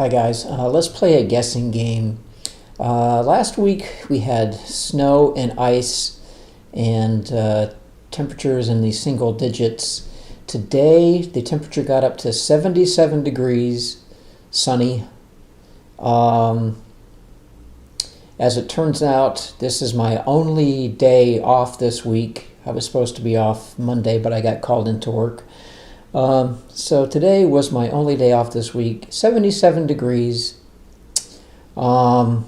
Hi guys, let's play a guessing game. Last week we had snow and ice and temperatures in the single digits. Today the temperature got up to 77 degrees, sunny. As it turns out, this is my only day off this week. I was supposed to be off Monday, but I got called into work. So today was my only day off this week. 77 degrees. I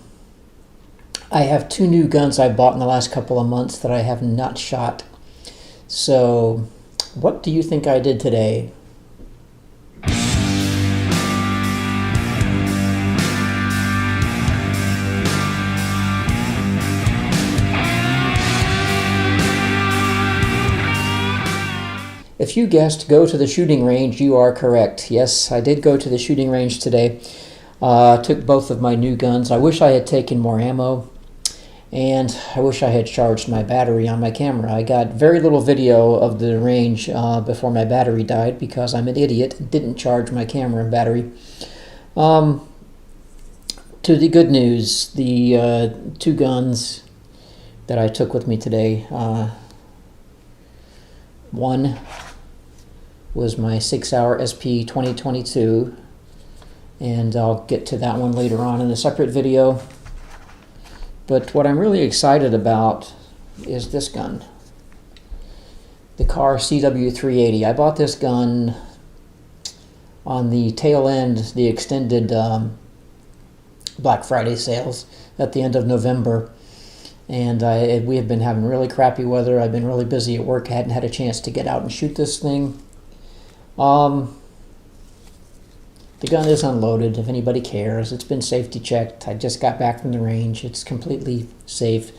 have two new guns I bought in the last couple of months that I have not shot. So what do you think I did today? If you guessed go to the shooting range, you are correct. Yes, I did go to the shooting range today. Took both of my new guns. I wish I had taken more ammo, and I wish I had charged my battery on my camera. I got very little video of the range before my battery died because I'm an idiot and didn't charge my camera and battery. To the good news, the two guns that I took with me today, one was my 6-hour SP 2022, and I'll get to that one later on in a separate video. But what I'm really excited about is this gun, the Kahr CW380. I bought this gun on the tail end, the extended Black Friday sales at the end of November. And we have been having really crappy weather. I've been really busy at work. I hadn't had a chance to get out and shoot this thing. The gun is unloaded, if anybody cares. It's been safety checked. I just got back from the range. It's completely safe.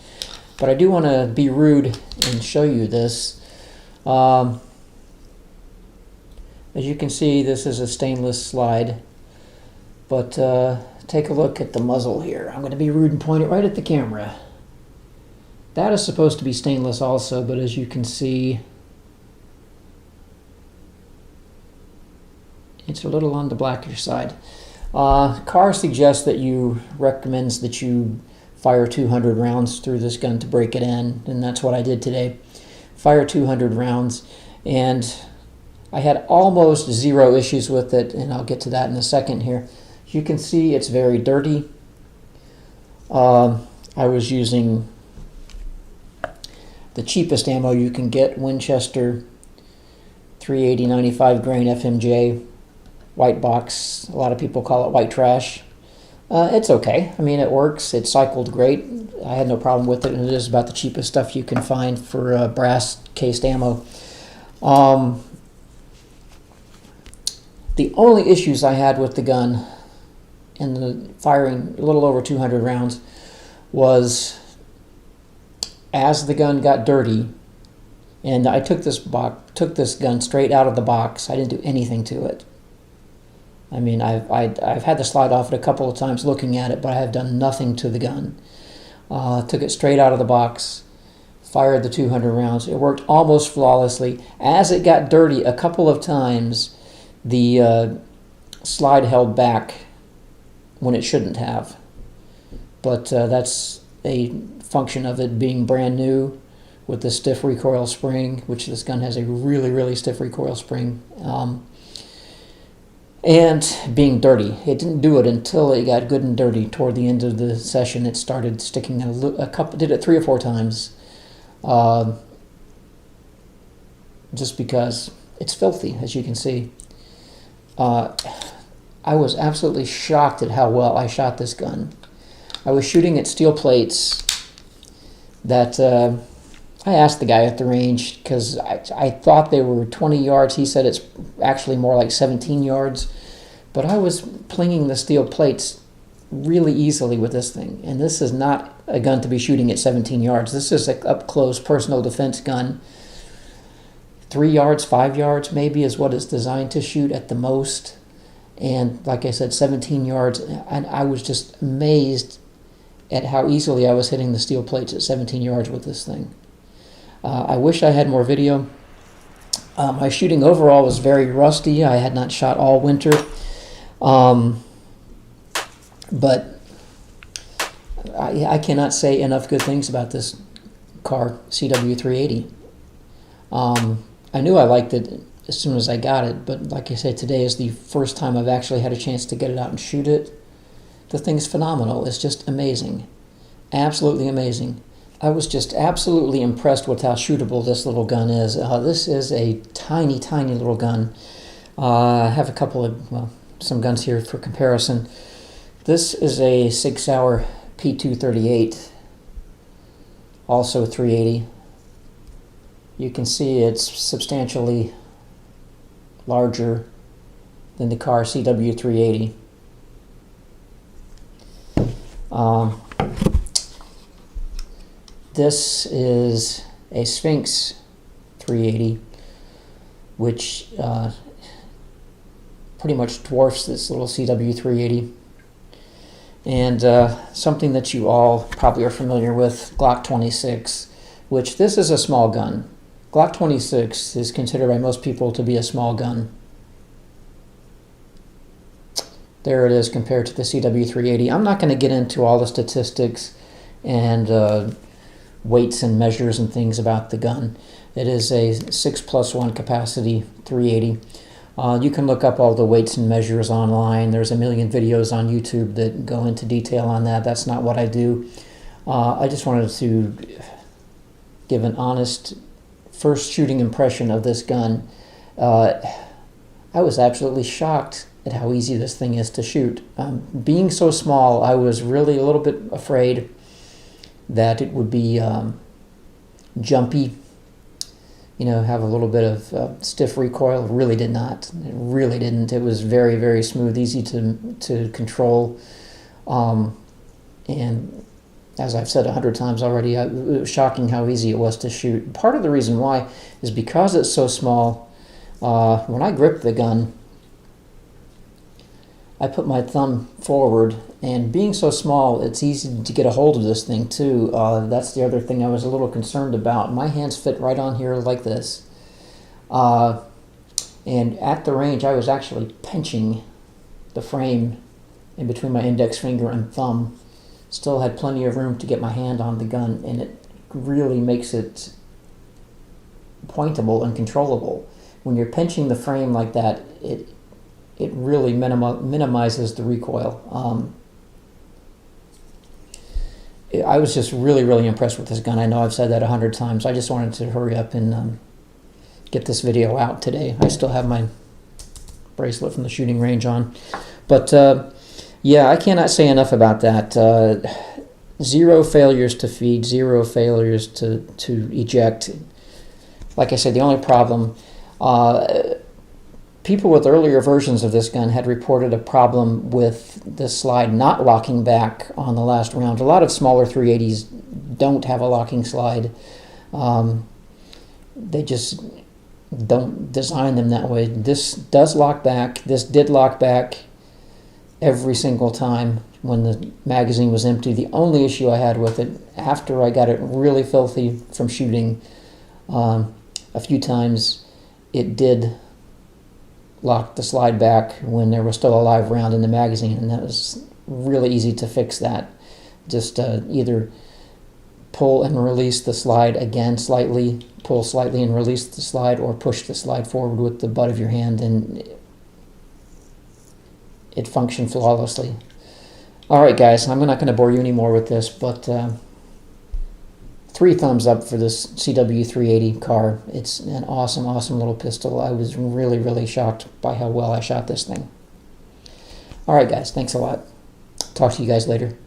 But I do want to be rude and show you this. As you can see, this is a stainless slide. But take a look at the muzzle here. I'm going to be rude and point it right at the camera. That is supposed to be stainless also, but as you can see, it's a little on the blackish side. Kahr suggests that recommends that you fire 200 rounds through this gun to break it in, and that's what I did today. Fire 200 rounds, and I had almost zero issues with it, and I'll get to that in a second here. You can see it's very dirty. I was using the cheapest ammo you can get, Winchester 380 95 grain FMJ, white box. A lot of people call it white trash. It's okay. I mean, it works. It cycled great. I had no problem with it, and it is about the cheapest stuff you can find for brass cased ammo. The only issues I had with the gun and the firing a little over 200 rounds was as the gun got dirty, and I took this gun straight out of the box. I didn't do anything to it. I mean, I've had the slide off it a couple of times looking at it, but I have done nothing to the gun. Took it straight out of the box, fired the 200 rounds. It worked almost flawlessly. As it got dirty a couple of times, the slide held back when it shouldn't have. But that's a function of it being brand new with the stiff recoil spring, which this gun has a really, really stiff recoil spring, and being dirty. It didn't do it until it got good and dirty. Toward the end of the session, it started sticking a couple, did it 3 or 4 times, just because it's filthy, as you can see. I was absolutely shocked at how well I shot this gun. I was shooting at steel plates that I asked the guy at the range because I thought they were 20 yards. He said it's actually more like 17 yards. But I was plinging the steel plates really easily with this thing. And this is not a gun to be shooting at 17 yards. This is an up-close personal defense gun. 3 yards, 5 yards maybe is what it's designed to shoot at the most. And like I said, 17 yards. And I was just amazed at how easily I was hitting the steel plates at 17 yards with this thing. I wish I had more video. My shooting overall was very rusty. I had not shot all winter. But I cannot say enough good things about this Kahr CW380. I knew I liked it as soon as I got it, but like I said, today is the first time I've actually had a chance to get it out and shoot it. The thing's phenomenal. It's just amazing. Absolutely amazing. I was just absolutely impressed with how shootable this little gun is. This is a tiny, tiny little gun. I have a couple of, well, some guns here for comparison. This is a Sig Sauer P238, also 380. You can see it's substantially larger than the Kahr CW380. This is a Sphinx 380, which pretty much dwarfs this little CW380. And something that you all probably are familiar with, Glock 26, which this is a small gun. Glock 26 is considered by most people to be a small gun. There it is compared to the CW380. I'm not going to get into all the statistics and weights and measures and things about the gun. It is a 6+1 capacity 380. You can look up all the weights and measures online. There's a million videos on YouTube that go into detail on that. That's not what I do. I just wanted to give an honest first shooting impression of this gun. I was absolutely shocked at how easy this thing is to shoot. Being so small, I was really a little bit afraid that it would be jumpy, you know, have a little bit of stiff recoil. Really did not. It really didn't. It was very, very smooth, easy to control. And as I've said 100 times already, it was shocking how easy it was to shoot. Part of the reason why is because it's so small. When I grip the gun, I put my thumb forward, and being so small, it's easy to get a hold of this thing too. That's the other thing I was a little concerned about. My hands fit right on here like this. And at the range, I was actually pinching the frame in between my index finger and thumb. Still had plenty of room to get my hand on the gun, and it really makes it pointable and controllable. When you're pinching the frame like that, it really minimizes the recoil. I was just really, really impressed with this gun. I know I've said that 100 times. I just wanted to hurry up and get this video out today. I still have my bracelet from the shooting range on. But yeah, I cannot say enough about that. 0 failures to feed, 0 failures to eject. Like I said, the only problem... people with earlier versions of this gun had reported a problem with the slide not locking back on the last round. A lot of smaller 380s don't have a locking slide. They just don't design them that way. This does lock back. This did lock back every single time when the magazine was empty. The only issue I had with it, after I got it really filthy from shooting a few times, it did lock the slide back when there was still a live round in the magazine, and that was really easy to fix that. Just either pull and release the slide again slightly, pull slightly and release the slide, or push the slide forward with the butt of your hand, and it functioned flawlessly. Alright guys, I'm not going to bore you anymore with this, but 3 thumbs up for this CW380 Kahr. It's an awesome, awesome little pistol. I was really, really shocked by how well I shot this thing. Alright guys, thanks a lot. Talk to you guys later.